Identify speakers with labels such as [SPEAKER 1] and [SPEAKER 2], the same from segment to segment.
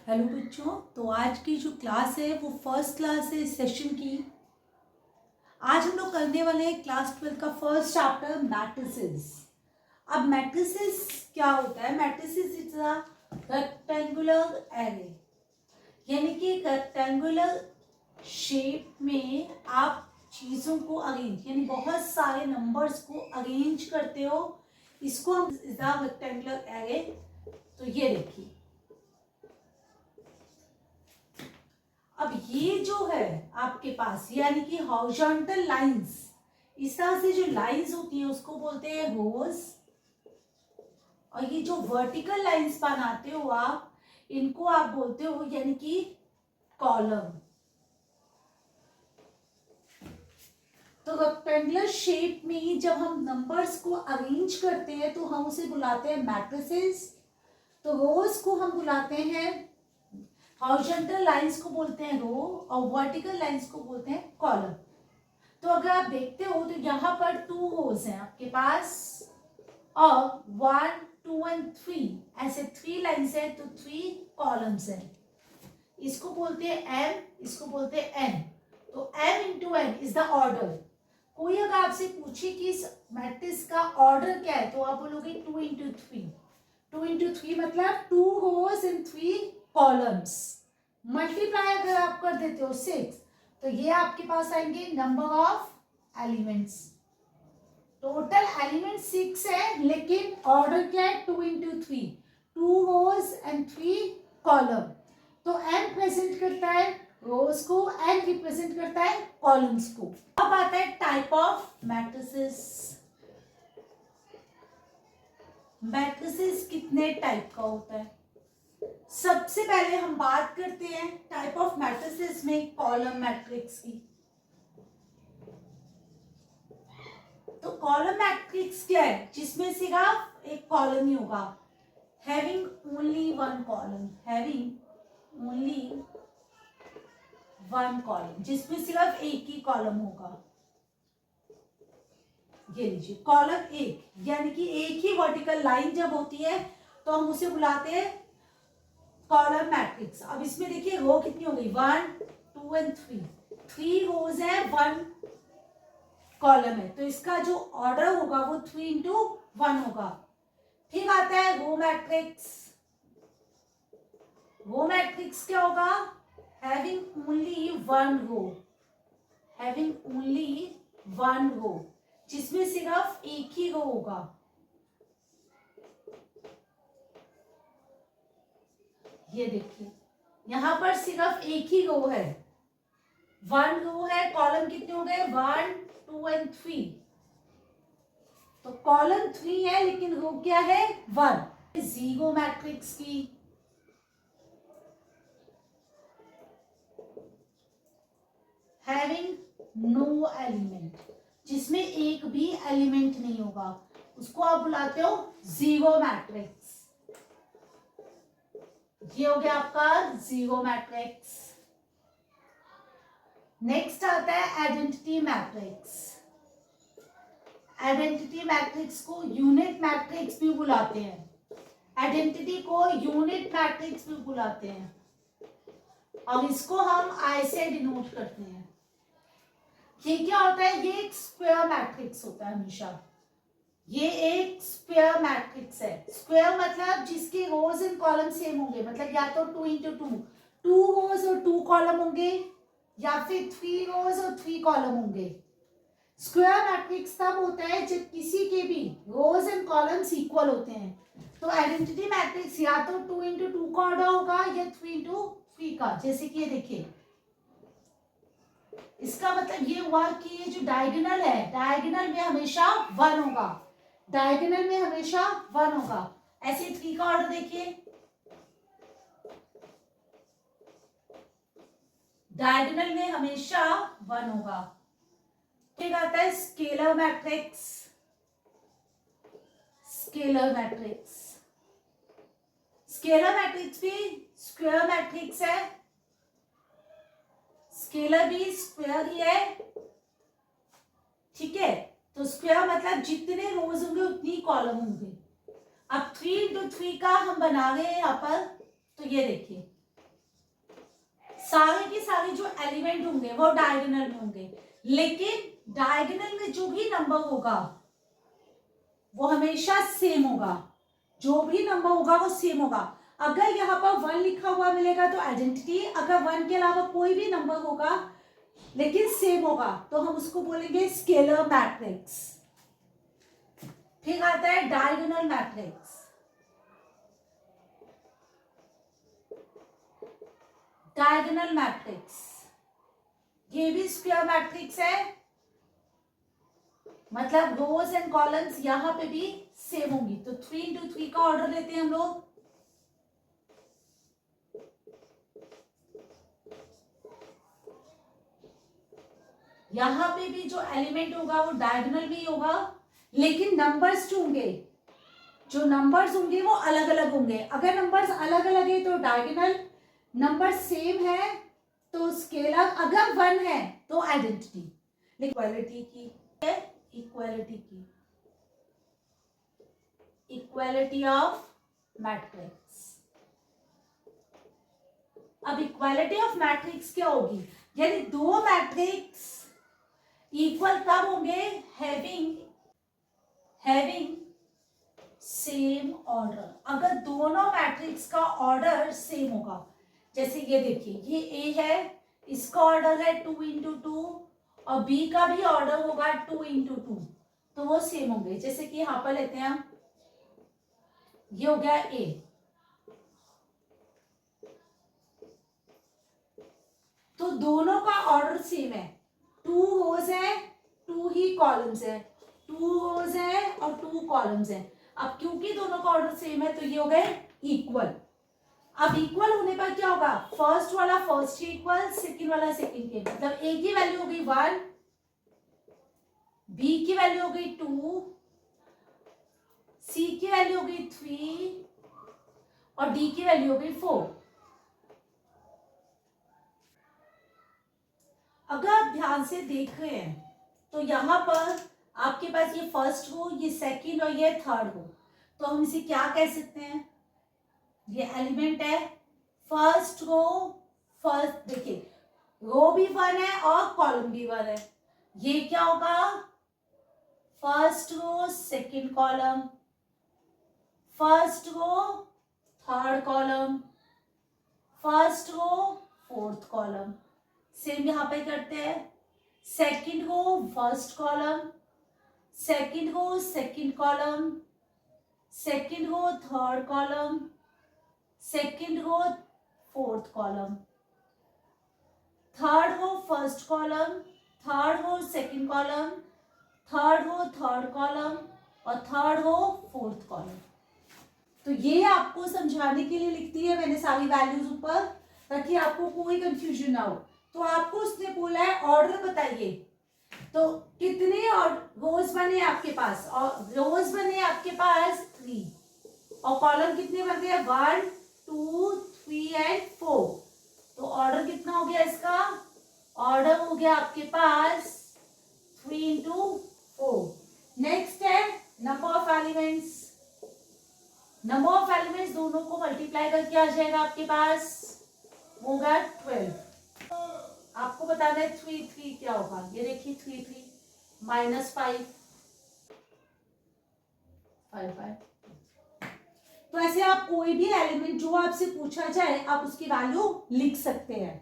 [SPEAKER 1] Hello बच्चों। तो आज की जो क्लास है वो फर्स्ट क्लास है इस सेशन की। आज हम लोग करने वाले हैं क्लास 12 का फर्स्ट चैप्टर मैट्रिसेस। अब मैट्रिसेस क्या होता है? Matrices is a rectangular array, यानी कि रेक्टेंगुलर शेप में आप चीज़ों को अरेंज, यानी बहुत सारे नंबर्स को अरेंज करते हो, इसको हम इज द रेक्टेंगुलर एरे। तो ये देखिए, अब ये जो है आपके पास, यानी कि हॉरिजॉन्टल लाइंस, इस तरह से जो लाइंस होती है उसको बोलते हैं रोज, और ये जो वर्टिकल लाइंस बनाते हो आप, इनको आप बोलते हो यानी कि कॉलम। तो रेक्टेंगुलर शेप में जब हम नंबर्स को अरेंज करते हैं तो हम उसे बुलाते हैं मैट्रिसेस। तो रोज को हम बुलाते हैं, हॉरिजॉन्टल लाइंस को बोलते हैं रो, और वर्टिकल लाइंस को बोलते हैं कॉलम। तो अगर आप देखते हो तो यहाँ पर 2 रोज हैं आपके पास, और 1 2 एंड 3 ऐसे 3 लाइंस है, तो 3 कॉलम्स हैं। इसको बोलते हैं m, इसको बोलते हैं n। तो m into n is the order. कोई अगर आपसे पूछे कि इस मैट्रिक्स का ऑर्डर क्या है, तो आप बोलोगे 2 इंटू 3। 2 इंटू 3 मतलब 2 रोज एंड 3 कॉलम्स। मल्टीप्लाई अगर आप कर देते हो 6, तो ये आपके पास आएंगे number of elements. Total element 6 है, लेकिन ऑर्डर क्या है? 2 इंटू 3, 2 रोज एंड 3 कॉलम। तो n प्रेजेंट करता है रोज को, n रिप्रेजेंट करता है कॉलम्स को। अब आता है टाइप ऑफ मैट्रिसेस। मैट्रिसेस कितने टाइप का होता है? सबसे पहले हम बात करते हैं टाइप ऑफ मैट्रिसेस में कॉलम मैट्रिक्स की। तो कॉलम मैट्रिक्स क्या है? जिसमें सिर्फ एक कॉलम ही होगा, having only one column, having only one column, जिसमें सिर्फ एक ही कॉलम होगा। ये लीजिए, कॉलम एक, यानी कि एक ही वर्टिकल लाइन जब होती है तो हम उसे बुलाते हैं कॉलम मैट्रिक्स। अब इसमें देखिए रो कितनी हो गई? 1 2 एंड 3 रोज है, 1 कॉलम है, तो इसका जो ऑर्डर होगा वो 3 इंटू 1 होगा। फिर आता है रो मैट्रिक्स। रो मैट्रिक्स क्या होगा? Having only one row, having only one row, जिसमें सिर्फ एक ही रो होगा। ये देखिए, यहां पर सिर्फ एक ही रो है, वन रो है। कॉलम कितने हो गए? 1 2 एंड 3। तो कॉलम 3 है, लेकिन रो क्या है? 1। जीरो मैट्रिक्स की, हैविंग नो एलिमेंट, जिसमें एक भी एलिमेंट नहीं होगा, उसको आप बुलाते हो जीरो मैट्रिक्स। ये हो गया आपका जीरो मैट्रिक्स। नेक्स्ट आता है आइडेंटिटी मैट्रिक्स। आइडेंटिटी मैट्रिक्स को यूनिट मैट्रिक्स भी बुलाते हैं, आइडेंटिटी को यूनिट मैट्रिक्स भी बुलाते हैं, और इसको हम आई से डिनोट करते हैं। ये क्या होता है? ये एक स्क्वायर मैट्रिक्स होता है हमेशा। ये एक स्क्वायर मैट्रिक्स है। स्क्वायर मतलब जिसके रोज एंड कॉलम सेम होंगे, मतलब या तो 2 इंटू 2, 2 रोज और 2 कॉलम होंगे, या फिर 3 रोज और 3 कॉलम होंगे। स्क्वायर मैट्रिक्स तब होता है जब किसी के भी रोज एंड कॉलम्स इक्वल होते हैं। तो आइडेंटिटी मैट्रिक्स या तो 2 इंटू 2 का ऑर्डर होगा, या 3 इंटू 3 का। जैसे कि ये देखिए, इसका मतलब ये हुआ कि ये जो डायगोनल है, डायगोनल में हमेशा 1 होगा, डायगोनल में हमेशा 1 होगा। ऐसे 3 का ऑर्डर देखिए, डायगोनल में हमेशा 1 होगा। फिर आता है scalar matrix. Scalar matrix, scalar matrix भी स्क्वायर मैट्रिक्स है, स्केलर भी स्क्वायर ही है, ठीक है। तो स्क्वायर मतलब जितने रोज होंगे उतनी कॉलम होंगे। अब 3 इंटू 3 का हम बना रहे हैं यहाँ पर, तो ये देखिए सारे के सारे जो एलिमेंट होंगे वो डायगोनल में होंगे, लेकिन डायगोनल में जो भी नंबर होगा वो हमेशा सेम होगा, जो भी नंबर होगा वो सेम होगा। अगर यहाँ पर 1 लिखा हुआ मिलेगा तो आइडेंटिटी, अगर 1 के अलावा कोई भी नंबर होगा लेकिन सेम होगा तो हम उसको बोलेंगे स्केलर मैट्रिक्स। फिर आता है डायगोनल मैट्रिक्स। डायगोनल मैट्रिक्स ये भी स्क्वायर मैट्रिक्स है, मतलब रोज एंड कॉलम्स यहां पे भी सेम होंगी। तो 3 into 3 का ऑर्डर लेते हैं हम लोग। यहां पे भी जो एलिमेंट होगा वो डायगोनल भी होगा, लेकिन नंबर्स जो होंगे, जो नंबर्स होंगे वो अलग अलग होंगे। अगर नंबर्स अलग अलग है तो डायगोनल, नंबर सेम है तो स्केलर, अगर 1 है तो आइडेंटिटी। इक्वालिटी की है, इक्वालिटी की, इक्वालिटी ऑफ मैट्रिक्स। अब इक्वालिटी ऑफ मैट्रिक्स क्या होगी, यानी दो मैट्रिक्स इक्वल कब होंगे, हैविंग सेम ऑर्डर। अगर दोनों मैट्रिक्स का ऑर्डर सेम होगा, जैसे ये देखिए ये ए है, इसका ऑर्डर है 2 into 2 और बी का भी ऑर्डर होगा 2 into 2, तो वो सेम होंगे। जैसे कि यहां पर लेते हैं हम, ये हो गया ए, तो दोनों का ऑर्डर सेम है, 2 रोज है 2 ही कॉलम्स है, 2 रोज है और 2 कॉलम्स है। अब क्योंकि दोनों का ऑर्डर सेम है तो ये हो गए इक्वल। अब इक्वल होने पर क्या होगा, फर्स्ट वाला फर्स्ट के इक्वल, सेकंड वाला सेकंड के, मतलब ए की वैल्यू हो गई 1, बी की वैल्यू हो गई 2, सी की वैल्यू हो गई 3 और डी की वैल्यू हो गई 4। अगर आप ध्यान से देख रहे हैं तो यहां पर आपके पास ये फर्स्ट हो, ये सेकंड और ये थर्ड हो, तो हम इसे क्या कह सकते हैं, ये एलिमेंट है फर्स्ट रो, फर्स्ट, देखिए रो भी 1 है और कॉलम भी 1 है, ये क्या होगा, first row second column, first row third column, first row fourth column. Same यहां पे करते हैं, second row first column, second row second column, second row third column, second row fourth column, third row first column, third row second column, third row third column और third row fourth column. तो ये आपको समझाने के लिए लिखती है मैंने सारी वैल्यूज ऊपर, ताकि आपको कोई कंफ्यूजन ना हो। तो आपको उसने बोला है ऑर्डर बताइए, तो कितने रोज बने आपके पास, और रोज बने आपके पास 3 और कॉलम कितने बन गए 1 2 3 एंड 4। तो ऑर्डर कितना हो गया इसका, ऑर्डर हो गया आपके पास 3 into 4। नेक्स्ट है number of elements. Number of elements दोनों को मल्टीप्लाई करके आ जाएगा आपके पास, होगा 12। आपको बताना है 3 3 क्या होगा, ये देखिए 3 3 -5 5 5। तो ऐसे आप कोई भी एलिमेंट जो आपसे पूछा जाए आप उसकी वैल्यू लिख सकते हैं।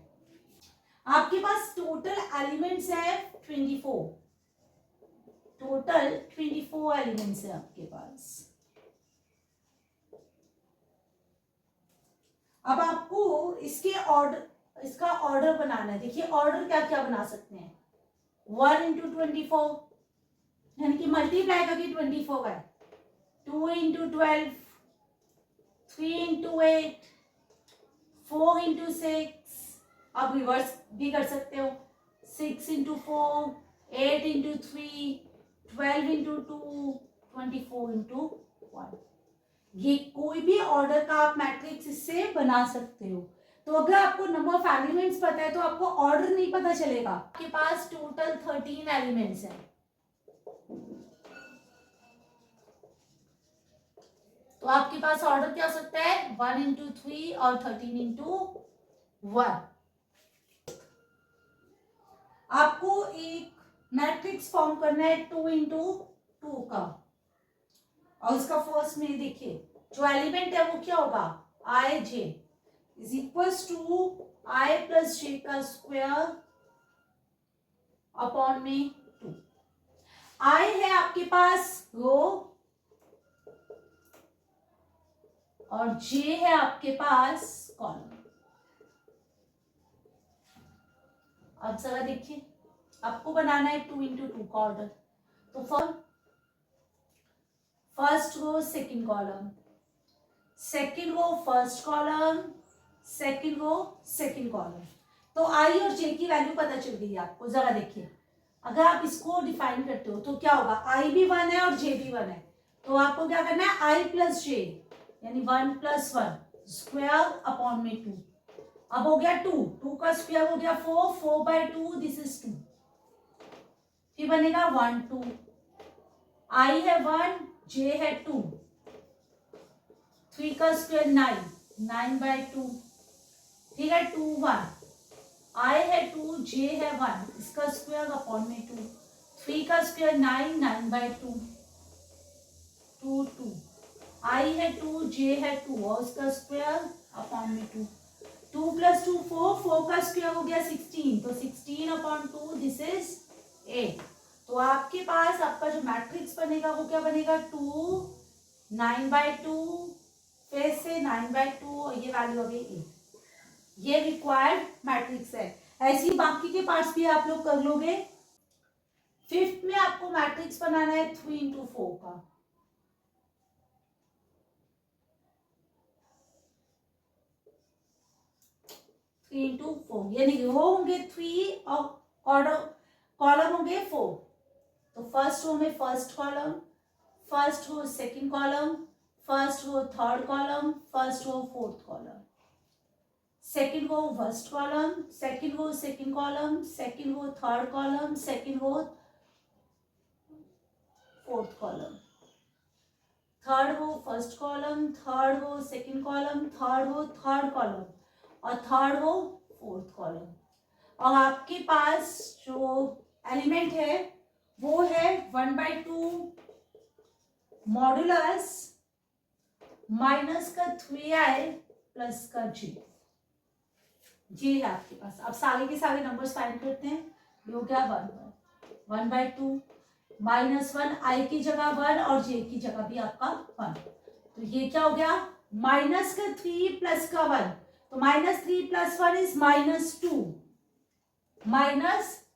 [SPEAKER 1] आपके पास टोटल एलिमेंट्स है 24, टोटल 24 एलिमेंट्स है आपके पास। अब आपको इसके ऑर्डर, इसका ऑर्डर बनाना है। देखिए ऑर्डर क्या क्या बना सकते हैं, 1 into 24 यानी कि मल्टीप्लाई करके 24 का, 2 into 12, 3 into 8, 4 into 6, आप रिवर्स भी कर सकते हो, 6 into 4, 8 into 3, 12 into 2, 24 into 1। ये कोई भी ऑर्डर का आप मैट्रिक्स इससे बना सकते हो। तो अगर आपको नंबर ऑफ एलिमेंट्स पता है तो आपको ऑर्डर नहीं पता चलेगा। आपके पास टोटल 13 एलिमेंट्स हैं, तो आपके पास ऑर्डर क्या हो सकता है 1 into 3 और 13 into 1। आपको एक मैट्रिक्स फॉर्म करना है 2 इंटू 2 का, और इसका फर्स्ट में देखिए जो एलिमेंट है वो क्या होगा, I J is equals to I plus J का स्क्वायर अपॉन में 2। आई है आपके पास रो और जे है आपके पास कॉलम। अब जरा देखिए, आपको बनाना है 2 इंटू 2 का ऑर्डर। तो first row second column, second row first column, second row second column. तो आई और जे की वैल्यू पता चल गई आपको। जरा देखिए, अगर आप इसको डिफाइन करते हो तो क्या होगा, आई भी 1 है और जे भी 1 है, तो आपको क्या करना है, आई प्लस जे यानी 1 प्लस 1 स्क्वायर अपॉन में 2। अब हो गया 2, 2 का स्क्वायर हो गया 4, 4 बाई 2 दिस इज 2, फिर बनेगा 1 2, आई है 1 जे है 2, 3 का स्क्वायर 9, 9 बाई 2, ठीक है 2 1, आई है 2 जे है 1, इसका स्क्वायर अपॉन में 2, 3 का स्क्वायर 9, 9 बाई 2, 2 2, आई है 2 जे है 2 और उसका स्क्वायर अपॉन में 2, 2 प्लस 2 4, 4 का स्क्वायर हो गया 16, तो 16 अपॉन 2 दिस इज 8। तो आपके पास आपका जो मैट्रिक्स बनेगा वो क्या बनेगा, 2 9 बाई 2, फिर से 9 बाई 2 और ये वैल्यू हो गई 8। ये रिक्वायर्ड मैट्रिक्स है। ऐसी बाकी के पार्ट्स भी आप लोग कर लोगे। फिफ्थ में आपको मैट्रिक्स बनाना है 3 इंटू 4 का। 3 इंटू 4 यानी रो होंगे 3 और कॉलम होंगे 4। तो फर्स्ट रो में first column, first row second column, first row third column, first row fourth column, second row first column, second row second column, second row third column, second row fourth column, third row first column, third row second column, third row third column और third row fourth column. और आपके पास जो element है वो है 1/2 modulus minus का 3i plus का जी। जी है आपके पास। अब सारे के सारे नंबर्स फाइंड करते हैं। ये हो गया 1/2 माइनस 1 आई की जगह 1 और जे की जगह भी आपका 1। तो ये क्या हो गया, माइनस का 3 प्लस का 1, तो -3 + 1 इज -2, -2।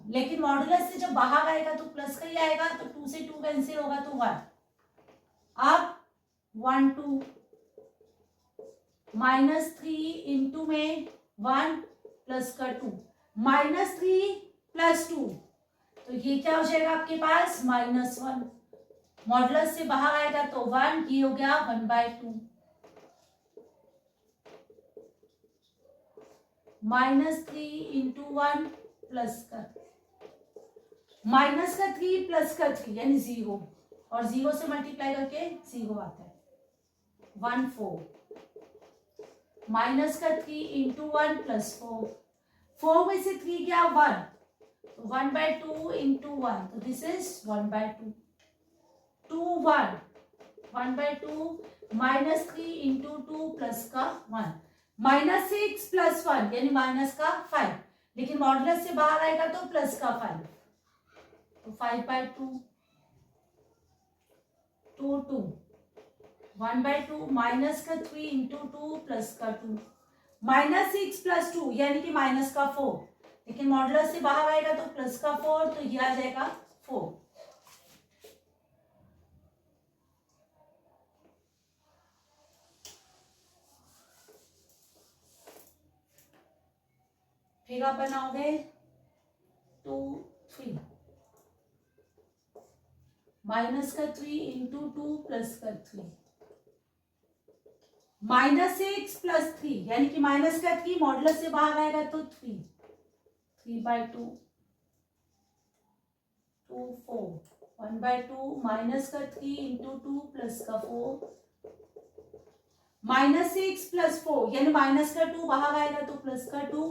[SPEAKER 1] लेकिन मॉडुलस से जब बाहर आएगा तो प्लस का ही आएगा, तो 2 से 2 कैंसिल होगा तो 1। अब 1 2 -3 इंटू में 1 प्लस का 2, -3 + 2, तो ये क्या हो जाएगा आपके पास -1। मॉडुलस से बाहर आएगा तो 1, ये हो गया 1/2 -3 इंटू 1 प्लस का -3 प्लस का 3 यानी 0, और 0 से मल्टीप्लाई करके 0 आता है 1 4 -3 इंटू 1 प्लस 4, 4 में से 3 गया 1, तो 1/2 इंटू 1, तो दिस इज 1/2 2 1 1/2 -3 इंटू 2 प्लस का 1, -6 + 1 यानी माइनस का 5, लेकिन मॉडुलस से बाहर आएगा तो प्लस का 5, तो 5/2 2 2 1/2 माइनस का 3 इंटू 2 प्लस का 2, -6 + 2 यानी कि माइनस का 4, लेकिन मॉडुलस से बाहर आएगा तो प्लस का 4, तो ये आ जाएगा 4। फिर आप बनाओगे 2 3 माइनस का 3 इंटू 2 प्लस का 3, -6 + 3 यानी कि माइनस का 3 मॉडुलस से बाहर आएगा तो 3, 3/2 2 4 1/2 माइनस का 3 इंटू 2 प्लस का 4, -6 + 4 यानी माइनस का 2 बाहर आएगा तो प्लस का 2,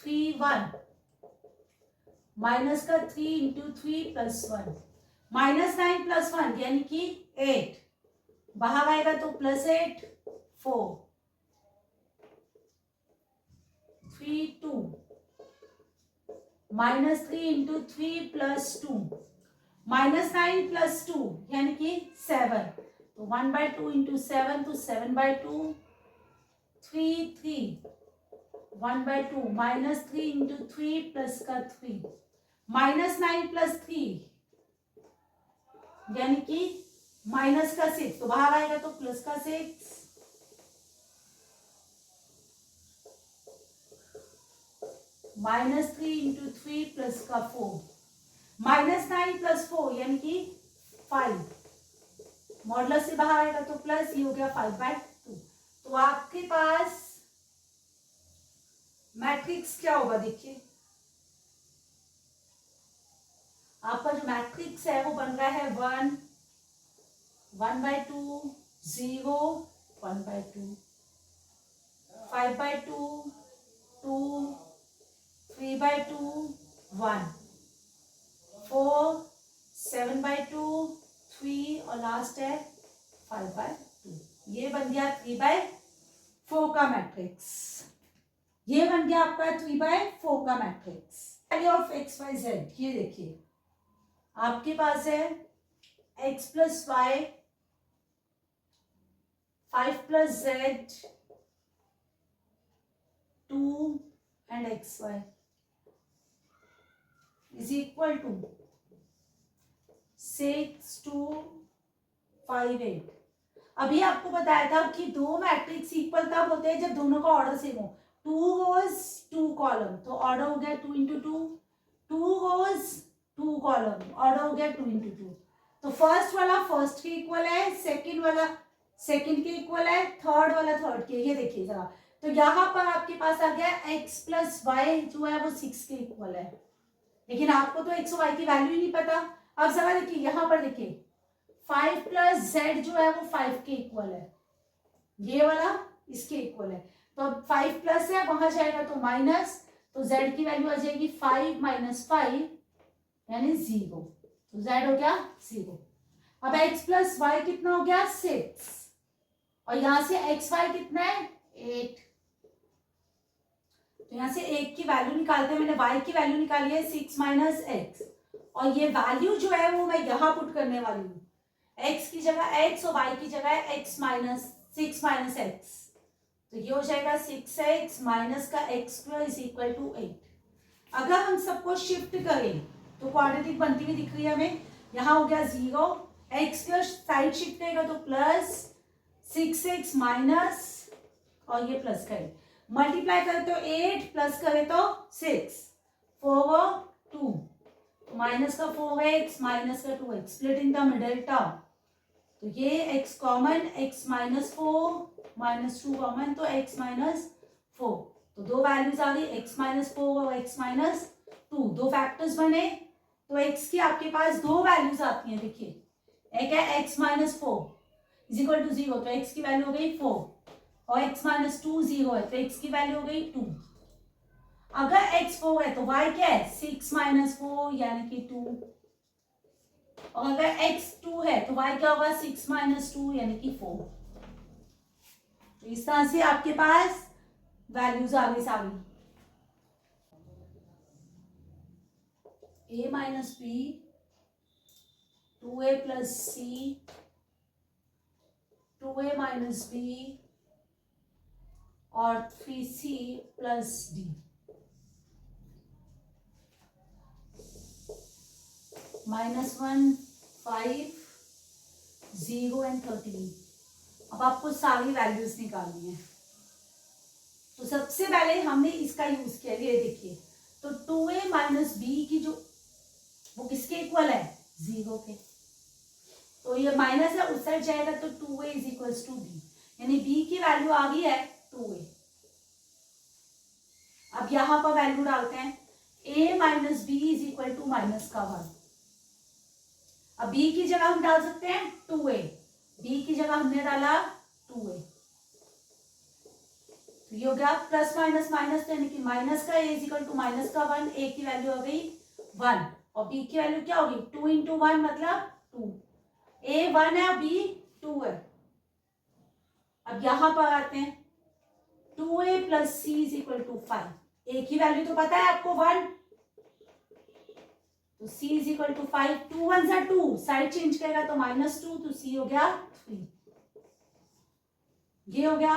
[SPEAKER 1] 3 1 माइनस का 3 इंटू 3 प्लस 1 -9 प्लस 1 यानी कि 8 बाहर आएगा तो +8 4 3 2 -3 इंटू 3 प्लस 2 -9 प्लस 2 यानी कि 7 तो 1/2 इंटू 7 तो 7/2 3 3 1/2 -3 इंटू 3 प्लस का 3 -9 प्लस 3 यानी कि माइनस का 6 तो बाहर आएगा तो प्लस का 6 -3 इंटू 3 प्लस का 4 -9 प्लस 4 यानी कि 5 मॉडुलस से बाहर आएगा तो प्लस ये हो गया 5/2 तो आपके पास मैट्रिक्स क्या होगा देखिए आपका जो मैट्रिक्स है वो बन रहा है 1 1/2 0 1/2 5/2 2 3/2 1 4 7/2 3 और लास्ट है 5/2 ये बन गया 3/4 का मैट्रिक्स ये बन गया आपका 3/4 का matrix value of x y z ये देखिए आपके पास है x plus y 5 plus z 2 and x y is equal to 6 2 5 8 अभी आपको बताया था कि दो मैट्रिक्स इक्वल तब होते हैं जब दोनों का ऑर्डर सेम हो 2 रोज 2 कॉलम तो ऑर्डर हो गया 2 इंटू 2 2 रोज 2 कॉलम ऑर्डर हो गया 2 इंटू 2 तो फर्स्ट वाला फर्स्ट के इक्वल है सेकंड वाला सेकंड के इक्वल है थर्ड वाला थर्ड के ये देखिए जरा तो यहाँ पर आपके पास आ गया x प्लस वाई जो है वो 6 के इक्वल है लेकिन आपको तो x और y की वैल्यू ही नहीं पता अब जरा देखिए यहाँ पर देखिए 5 प्लस जेड जो है वो 5 के इक्वल है ये वाला इसके इक्वल है तो अब 5 प्लस है वहां जाएगा तो माइनस तो z की वैल्यू आ जाएगी 5 - 5 यानी 0 तो z हो गया 0 अब x प्लस वाई कितना हो गया 6 और यहां से एक्स वाई कितना है 8 तो यहां से 1 की वैल्यू निकालते हैं मैंने y की वैल्यू निकाली है 6 माइनस एक्स और ये वैल्यू जो है वो मैं यहां पुट करने वाली हूँ x की जगह x और y की जगह x माइनस 6 माइनस एक्स तो ये हो जाएगा 6x माइनस का x² इज इक्वल टू 8 अगर हम सबको शिफ्ट करें तो क्वाड्रेटिक बनती हुई दिख रही है हमें यहाँ हो गया 0 x प्लस साइड शिफ्ट करेगा तो प्लस 6x माइनस और ये प्लस करें मल्टीप्लाई करें तो 8 प्लस करें तो 6 4 2 माइनस का 4x माइनस का 2x split in the middle term तो ये x common x minus 4 minus 2 common तो x माइनस 4 तो दो वैल्यूज आ गई x माइनस 4 और x माइनस 2 दो फैक्टर्स बने तो x की आपके पास दो वैल्यूज आती हैं देखिए एक है x minus 4 is equal to 0 तो x की वैल्यू हो गई 4 और x माइनस 2 0 है तो x की वैल्यू हो गई 2 अगर x 4 है तो y क्या है 6 माइनस 4 यानी कि 2 और अगर x 2 है तो y क्या होगा 6 माइनस 2 यानी कि 4 तो इस तरह से आपके पास वैल्यूज आ गई सारी a minus b 2a plus c 2a minus b और 3c प्लस डी -1 5 0 एंड 13 अब आपको सारी वैल्यूज निकालनी है तो सबसे पहले हमने इसका यूज किया ये देखिए तो 2a माइनस बी की जो वो किसके इक्वल है 0 के तो ये माइनस है उस साइड जाएगा तो 2a is equal to b यानी b की वैल्यू आ गई है 2a अब यहां पर वैल्यू डालते हैं a minus b is equal to minus का 1 अब b की जगह हम डाल सकते हैं 2a b की जगह हमने डाला 2a तो ये हो गया प्लस माइनस माइनस, यानी कि माइनस का ए इज इक्वल टू माइनस का 1, ए की वैल्यू हो गई 1 और बी की वैल्यू क्या होगी 2 इंटू 1 मतलब 2, ए 1 है और बी 2 है। अब यहां पर आते हैं 2a plus c is equal to 5, a की वैल्यू तो पता है आपको 1, तो c इज इक्वल टू 5, 2 1 जा 2, साइड चेंज करेगा तो -2, तो c हो गया 3। ये हो गया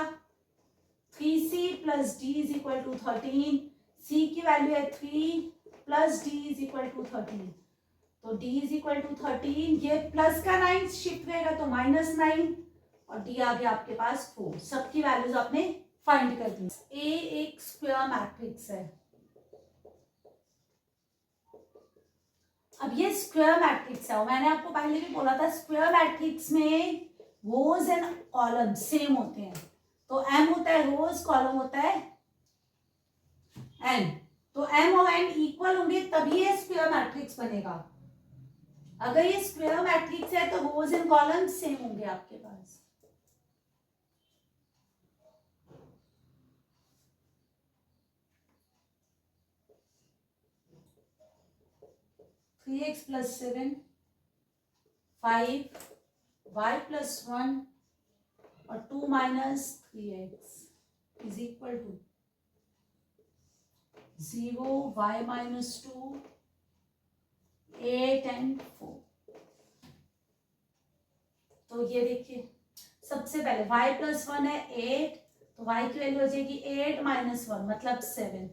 [SPEAKER 1] 3c plus d is equal to 13, c की वैल्यू है 3 plus d is equal to 13, तो d इज इक्वल टू 13, ये प्लस का 9 शिफ्ट करेगा तो -9 और d आ गया आपके पास 4। सबकी वैल्यूज आपने फाइंड कर दी। ए एक स्क्वायर मैट्रिक्स है। अब ये स्क्वायर मैट्रिक्स है, मैंने आपको पहले भी बोला था स्क्वायर मैट्रिक्स में रोज एंड कॉलम सेम होते हैं, तो m होता है रोज, कॉलम होता है n, तो m और n इक्वल होंगे तभी ये स्क्वायर मैट्रिक्स बनेगा। अगर ये स्क्वायर मैट्रिक्स है तो रोज एंड कॉलम सेम होंगे आपके पास। Three X plus 7, 5 y plus 1 और 2 minus 3x is equal to 0 y minus 2 8 and 4। तो ये देखिए सबसे पहले y प्लस 1 है 8, तो y की वैल्यू हो जाएगी 8 माइनस 1 मतलब 7।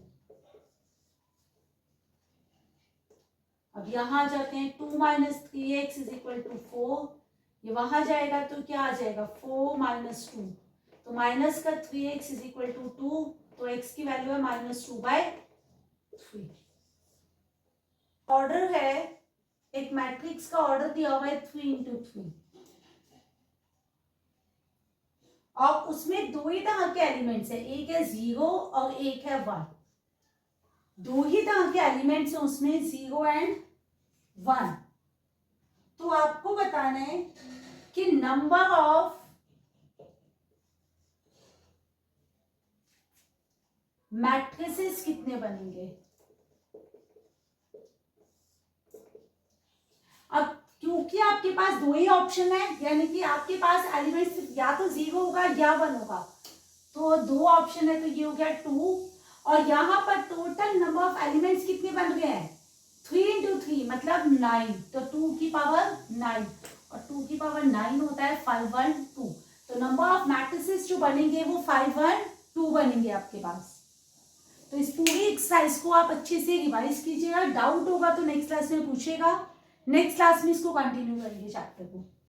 [SPEAKER 1] अब यहां जाते हैं 2 minus 3x is equal to 4, ये वहां जाएगा तो क्या आ जाएगा 4 माइनस 2, तो माइनस का 3x इज इक्वल टू 2, तो x की वैल्यू है -2/3। ऑर्डर है, एक मैट्रिक्स का ऑर्डर दिया हुआ है 3 इंटू 3 और उसमें दो ही तरह के एलिमेंट्स है, एक है 0 और एक है 1, दो ही तरह के एलिमेंट्स हैं उसमें 0 एंड 1। तो आपको बताना है कि नंबर ऑफ मैट्रिसेस कितने बनेंगे। अब क्योंकि आपके पास दो ही ऑप्शन है, यानी कि आपके पास एलिमेंट्स या तो 0 होगा या 1 होगा, तो दो ऑप्शन है, तो ये हो गया 2 और यहां पर टोटल नंबर ऑफ एलिमेंट्स कितने बन गए हैं 3 इंटू 3 मतलब 9, तो 2 की पावर 9 और 2 की पावर 9 होता है 512, तो नंबर ऑफ मैट्रिसेस जो बनेंगे वो 512 बनेंगे आपके पास। तो इस पूरी एक्सरसाइज को आप अच्छे से रिवाइज कीजिएगा, डाउट होगा तो नेक्स्ट क्लास में पूछेगा, नेक्स्ट क्लास में इसको कंटिन्यू करेंगे चैप्टर को।